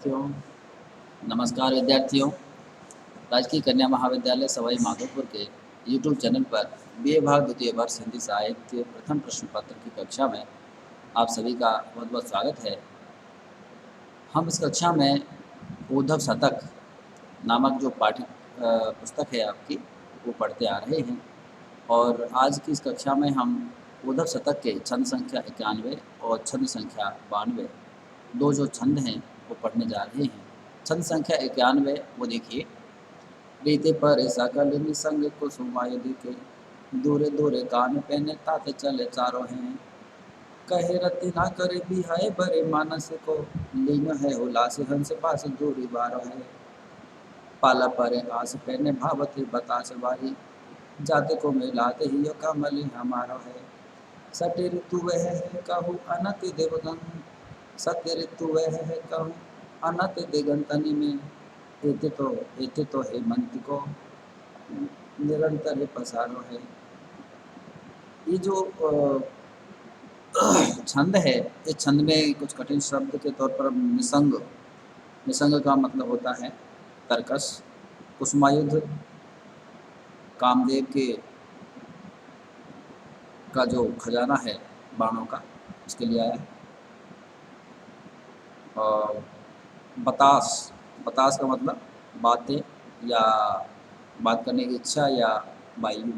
विद्यार्थियों नमस्कार विद्यार्थियों। राजकीय कन्या महाविद्यालय सवाई माधोपुर के यूट्यूब चैनल पर बीए भाग द्वितीय वर्ष हिंदी साहित्य प्रथम प्रश्न पत्र की कक्षा में आप सभी का बहुत बहुत स्वागत है। हम इस कक्षा में उद्धव शतक नामक जो पाठ्य पुस्तक है आपकी वो पढ़ते आ रहे हैं और आज की इस कक्षा में हम उद्धव शतक के छंद संख्या 91 और छंद संख्या 92 दो जो छंद हैं वो पढ़ने जा रहे हैं। छंद संख्या 91 वो देखिए। रीते पर सकल निसंग कुसुमायुधि के दूरे दूरे कान पहने ताते चले चारों हैं। कहे रति ना करे बिहाए बरे मानस को लीन है उल्लास हंस पास दूरी बारो है। पाला परे आस पहने भावती बतास बारी जाते को मिलाते ही यो कमली हमारो है। सटे ऋतु वह है कहूँ अनत देवगन सत्य ऋतु वह है कहूँ अनत दिगंतनी में एते तो हेमंत को निरंतर पसारो है। ये जो छंद है, इस छंद में कुछ कठिन शब्द के तौर पर निसंग, निसंग का मतलब होता है तरकस। कुसुमायुध कामदेव के का जो खजाना है बाणों का उसके लिए आया है। और बतास, बतास का मतलब बातें या बात करने की इच्छा या वायु।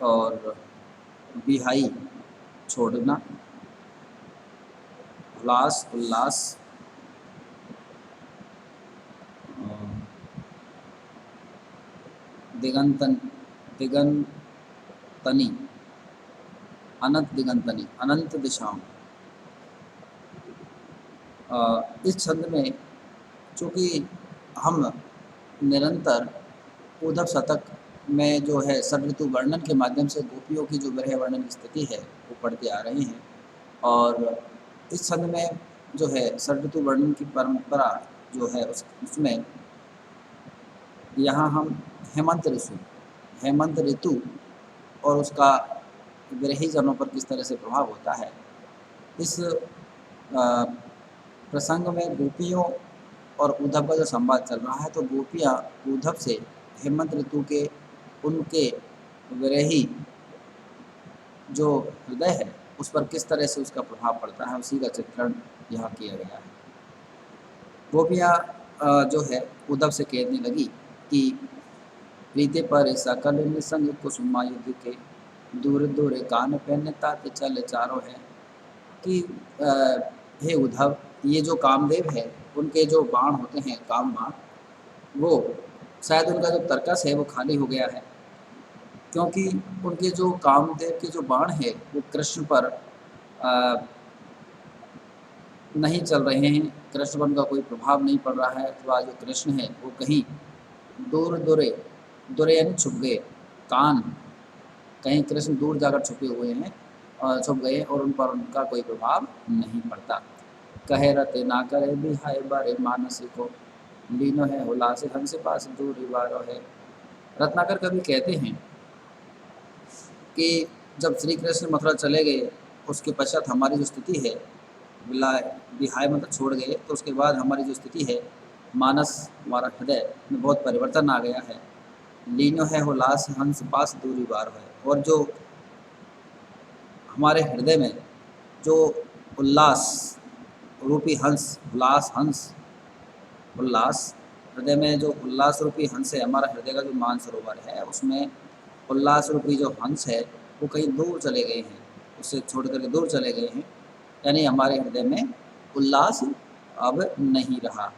और बिहाई छोड़ना, उल्लास उल्लास, दिगंतन दिगंतनी अनंत दिगंतनी अनंत दिशाओं। इस छंद में चूँकि हम निरंतर उद्धव शतक में जो है षड्ऋतु वर्णन के माध्यम से गोपियों की जो विरह वर्णन की स्थिति है वो पढ़ते आ रहे हैं। और इस छंद में जो है षड्ऋतु वर्णन की परंपरा जो है उसमें यहाँ हम हेमंत ऋतु और उसका विरही जनों पर किस तरह से प्रभाव होता है, इस प्रसंग में गोपियों और उद्धव का जो संवाद चल रहा है तो गोपियाँ उद्धव से हेमंत ऋतु के उनके विरही जो हृदय है उस पर किस तरह से उसका प्रभाव पड़ता है उसी का चित्रण यहाँ किया गया है। गोपियाँ जो है उद्धव से कहने लगी कि प्रीते पर सकल निसंग कुसुमायुधि के दूर दूर कान पहने ताते चले चारों है। कि हे उद्धव, ये जो कामदेव है उनके जो बाण होते हैं काम बाण, वो शायद उनका जो तरकस है वो खाली हो गया है, क्योंकि उनके जो कामदेव के जो बाण है वो कृष्ण पर नहीं चल रहे हैं, कृष्ण पर उनका कोई प्रभाव नहीं पड़ रहा है। अथवा जो कृष्ण है वो कहीं दूर दूरे यानी छुप गए, कान कहीं कृष्ण दूर जाकर छुपे हुए हैं और छुप गए और उन पर उनका कोई प्रभाव नहीं पड़ता। कहे रते ना करे बिहाय बारे मानसी को लीनो है उल्लास हमसे पास दूर वारो है। रत्नाकर कवि कहते हैं कि जब श्री कृष्ण मथुरा चले गए उसके पश्चात हमारी जो स्थिति है बिहाय मतलब छोड़ गए, तो उसके बाद हमारी जो स्थिति है मानस हमारा हृदय में बहुत परिवर्तन आ गया है। लीनो है उल्लास हंस पास दूरी बार है। और जो हमारे हृदय में जो उल्लास रूपी हंस, उल्लास हृदय में जो उल्लास रूपी हंस है, हमारा हृदय का जो मानसरोवर है उसमें उल्लास रूपी जो हंस है वो कहीं दूर चले गए हैं, उससे छोड़ करके दूर चले गए हैं, यानी हमारे हृदय में उल्लास अब नहीं रहा।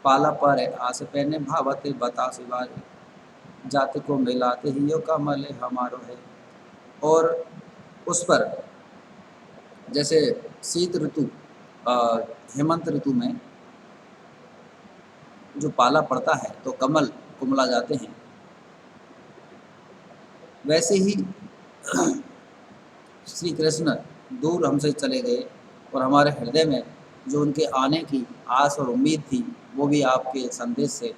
पाला पर आस पहने भावते बतास बारी जाति को मिलाते ही यो कमल हमारो है। और उस पर जैसे शीत ऋतु हेमंत ऋतु में जो पाला पड़ता है तो कमल कुमला जाते हैं, वैसे ही श्री कृष्ण दूर हमसे चले गए और हमारे हृदय में जो उनके आने की आस और उम्मीद थी वो भी आपके संदेश से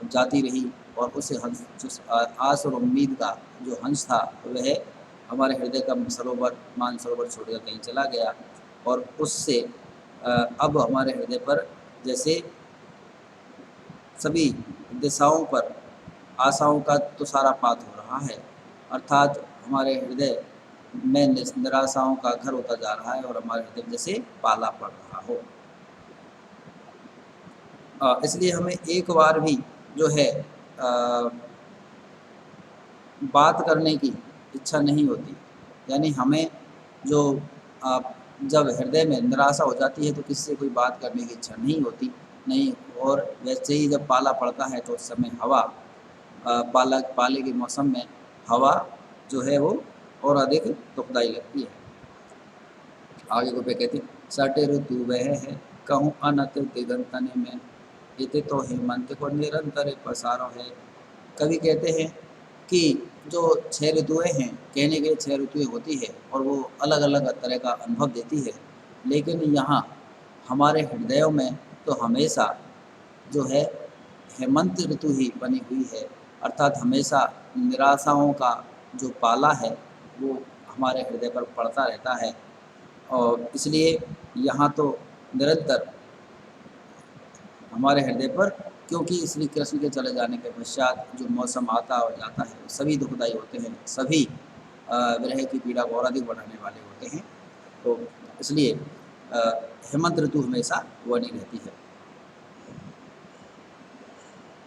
जाती रही। और उस हंस जो आस और उम्मीद का जो हंस था वह हमारे हृदय का सरोवर मान सरोवर छोड़कर कहीं चला गया और उससे अब हमारे हृदय पर जैसे सभी दिशाओं पर आशाओं का तुषारपात हो रहा है, अर्थात हमारे हृदय में निराशाओं का घर होता जा रहा है और हमारे हृदय में जैसे पाला पड़ रहा हो। इसलिए हमें एक बार भी जो है बात करने की इच्छा नहीं होती, यानी हमें जो जब हृदय में निराशा हो जाती है तो किसी से कोई बात करने की इच्छा नहीं होती नहीं। और वैसे ही जब पाला पड़ता है तो उस समय हवा पाले के मौसम में हवा जो है वो और अधिक दुखदाई लगती है। आगे को पे कहती सटे ऋतु वह है कहूँ अनत दिगंतन में इते तो हेमंत को निरंतर पसारो है। कवि कहते हैं कि जो 6 ऋतुएं हैं, कहने के 6 ऋतुएं होती है और वो अलग अलग तरह का अनुभव देती है, लेकिन यहाँ हमारे हृदयों में तो हमेशा जो है हेमंत ऋतु ही बनी हुई है, अर्थात हमेशा निराशाओं का जो पाला है वो हमारे हृदय पर पड़ता रहता है। और इसलिए यहाँ तो निरंतर हमारे हृदय पर, क्योंकि श्री कृष्ण के चले जाने के पश्चात जो मौसम आता और जाता है सभी दुखदायी होते हैं, सभी विरह की पीड़ा को और अधिक बढ़ाने वाले होते हैं। तो इसलिए हेमंत ऋतु हमेशा बनी रहती है।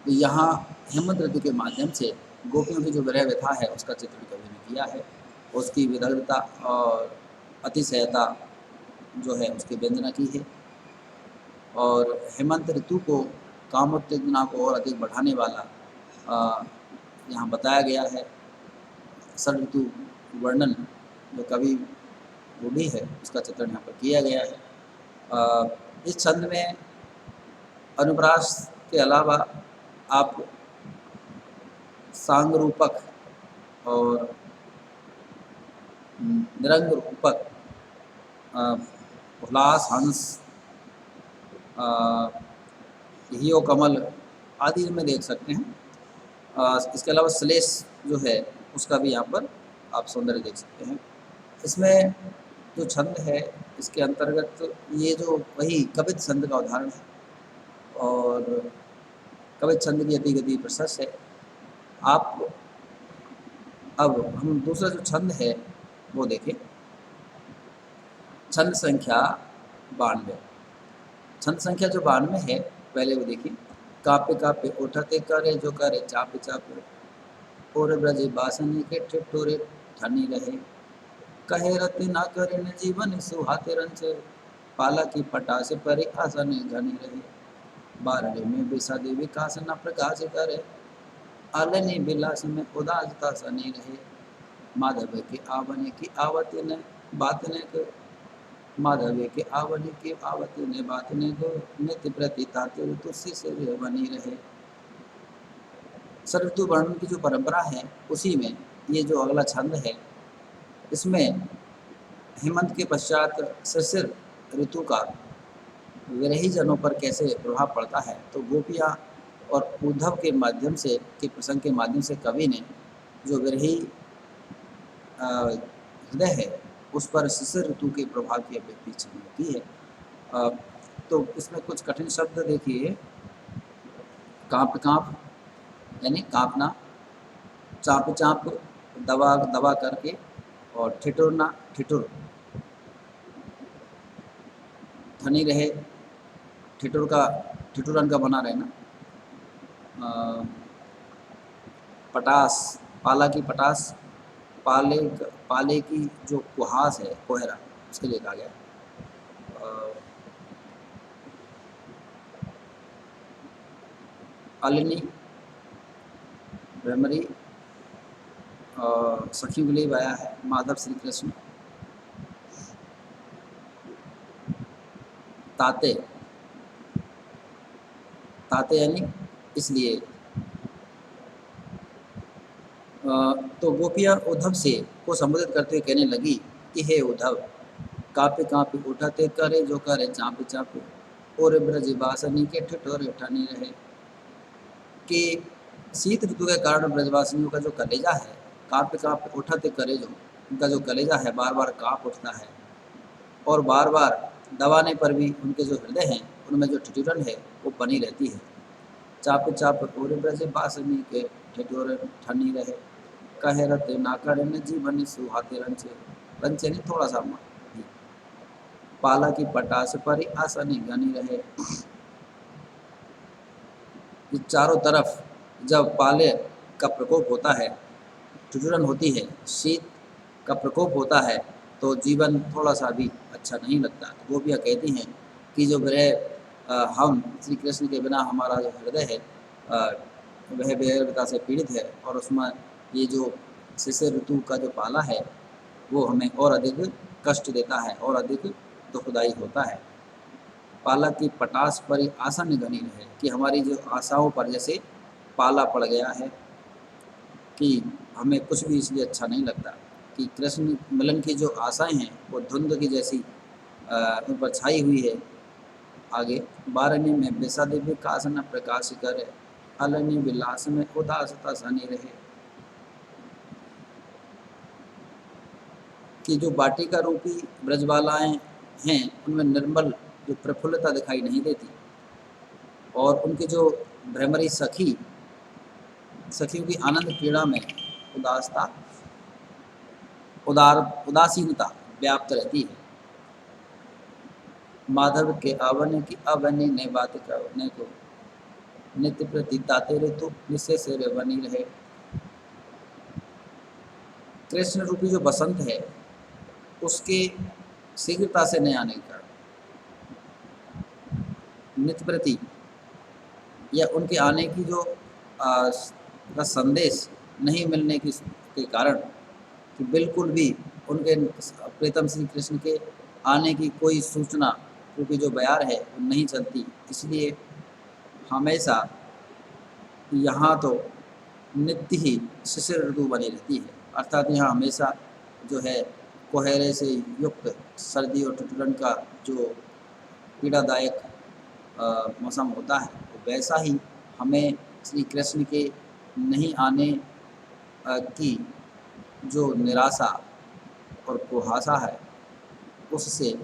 तो यहाँ हेमंत ऋतु के माध्यम से गोपियों की जो विरह व्यथा है उसका चित्रण कवि ने किया है, उसकी विदग्धता और अतिशयता जो है उसकी व्यंजना की है। और हेमंत ऋतु को कामोत्तेजना को और अधिक बढ़ाने वाला यहाँ बताया गया है। षड ऋतु वर्णन जो कवि रूढ़ी है उसका चित्रण यहाँ पर किया गया है। इस छंद में अनुप्रास के अलावा आप सांग रूपक और निरंग रूपक, उल्लास, हंस, हियो कमल आदि में देख सकते हैं। इसके अलावा श्लेष जो है उसका भी यहाँ पर आप सौंदर्य देख सकते हैं। इसमें जो छंद है इसके अंतर्गत ये जो वही कवित छंद का उदाहरण है और कवित छंद की अति गति प्रशस्त है। आप अब हम दूसरा जो छंद है वो देखें, छंद संख्या 92। छंद संख्या जो 92 है पहले वो देखिए। कापे कापे उठते करे जो करे चापे चापे और ब्रजे बासनी के ठिठुरे ठनी रहे कहे रति ना करे न जीवन सुहाते रंच पाला की पटा से परे आसन घनी रहे बारले में बिसा दे विकास न प्रकाश करे आलनी बिलास में उदासता सनी रहे माधव के आवने की आवती ने बात ने को माधव के आवने की आवती ने बात ने को नित्य प्रति ताते तुलसी से बनी रहे। ऋतु वर्णन की जो परंपरा है उसी में ये जो अगला छंद है इसमें हेमंत के पश्चात शिशिर ऋतु का विरही जनों पर कैसे प्रभाव पड़ता है, तो गोपियाँ और उद्धव के माध्यम से के प्रसंग के माध्यम से कवि ने जो विरही हृदय है उस पर शिशिर ऋतु के प्रभाव की अभिव्यक्ति छंद की है। तो इसमें कुछ कठिन शब्द देखिए। काँप काँप यानी काँपना, चाँप चाँप दबा दबा करके, और ठिठुरना ठिठुर, ठनी रहे ठिठुरन का बना रहना, पटास पाला की पटास, पाले की जो कुहास है कोहरा उसके लिए कहा गया। अलनी भ्रमरी सखियों के लिए आया है माधव श्री कृष्ण। ताते ताते यानी इसलिए तो गोपियाँ उद्धव से को संबोधित करते हुए कहने लगी कि हे उद्धव कापे कापे उठाते करे जो करे चापे चापे और ब्रज बासनी के ठिठुरे ठनी रहे कि शीत ऋतु के कारण ब्रजवासिनियों का जो कलेजा है कापे कापे उठाते करे जो उनका जो कलेजा है बार बार काँप उठता है और बार बार दबाने पर भी उनके जो हृदय हैं उनमें जो ठिठुरन है वो बनी रहती है। चाप चाप और ब्रज बासनी के ठिठुरन ठनी रहे, कहे रते ना करन जीवन सुहाते रंचे। रंचे नहीं, थोड़ा सा पाला की पटास पर आसनी गनी रहे। कि चारों तरफ जब पाले का प्रकोप होता है, ठिठुरन होती है, शीत का प्रकोप होता है, तो जीवन थोड़ा सा भी अच्छा नहीं लगता। तो वो भी यह कहती हैं कि जो ग्रह हम श्री कृष्ण के बिना हमारा जो हृदय है वह बेहरता से पीड़ित है, और उसमें ये जो शिशिर ऋतु का जो पाला है वो हमें और अधिक कष्ट देता है और अधिक दुखदायी होता है। पाला की पटास पर ही आशा निगनी रहे, कि हमारी जो आशाओं पर जैसे पाला पड़ गया है, कि हमें कुछ भी इसलिए अच्छा नहीं लगता, कि कृष्ण मिलन की जो आशाएं हैं वो धुंध की जैसी उन पर छाई हुई है। आगे बारहवीं में बेसा दिव्य कास न प्रकाश करे, अलनी विलास में उदासता सनी रहे। कि जो बाटिका रूपी ब्रजबालाएं हैं उनमें निर्मल जो प्रफुल्लता दिखाई नहीं देती, और उनकी जो भ्रमरी सखियों की आनंद पीड़ा में उदासीनता व्याप्त रहती है। माधव के अवन की अवनी ने बात करने को, नित्य प्रति ताते ऋतु निश्चय से रे बनी रहे। कृष्ण रूपी जो बसंत है उसके शीघ्रता से न आने का, नित्य प्रति या उनके आने की जो का संदेश नहीं मिलने के कारण, कि बिल्कुल भी उनके प्रीतम श्री कृष्ण के आने की कोई सूचना क्योंकि जो बयार है वो नहीं चलती, इसलिए हमेशा यहाँ तो नित्य ही शिशिर ऋतु बनी रहती है। अर्थात यहाँ हमेशा जो है कोहरे से युक्त सर्दी और ठिठुरन का जो पीड़ादायक मौसम होता है, तो वैसा ही हमें श्री कृष्ण के नहीं आने की जो निराशा और कुहासा है उससे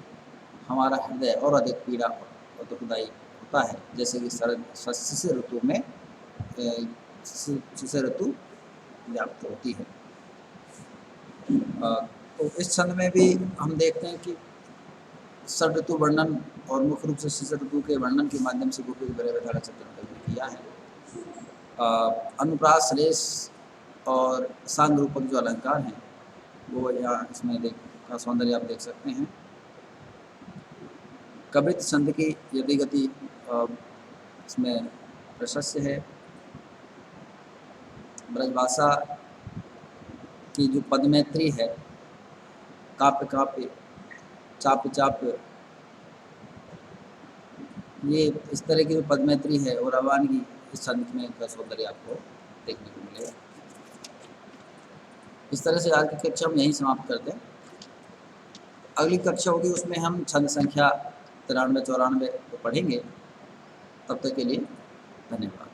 हमारा हृदय और अधिक पीड़ा और दुखदायी होता है। जैसे कि शिशिर ऋतु में शिशिर ऋतु व्याप्त होती है। तो इस छंद में भी हम देखते हैं कि षड ऋतु वर्णन और मुख्य रूप से शिशिर ऋतु के वर्णन के माध्यम से गोपी के बड़े बैठाड़ा चित्रण किया है। अनुप्रास श्लेष और सांग रूपक जो अलंकार हैं वो यहाँ इसमें का सौंदर्य आप देख सकते हैं। कवित छंद की यदि गति इसमें प्रशस्य है। ब्रजभाषा की जो पदमैत्री है, काप्य काप्य चाप चाप, ये इस तरह की जो पदमैत्री है और रवानगी इस छंद में का सौंदर्य आपको देखने को मिलेगा। इस तरह से आज की कक्षा हम यहीं समाप्त करते हैं। अगली कक्षा होगी उसमें हम छंद संख्या 93-94 को पढ़ेंगे। तब तक के लिए धन्यवाद।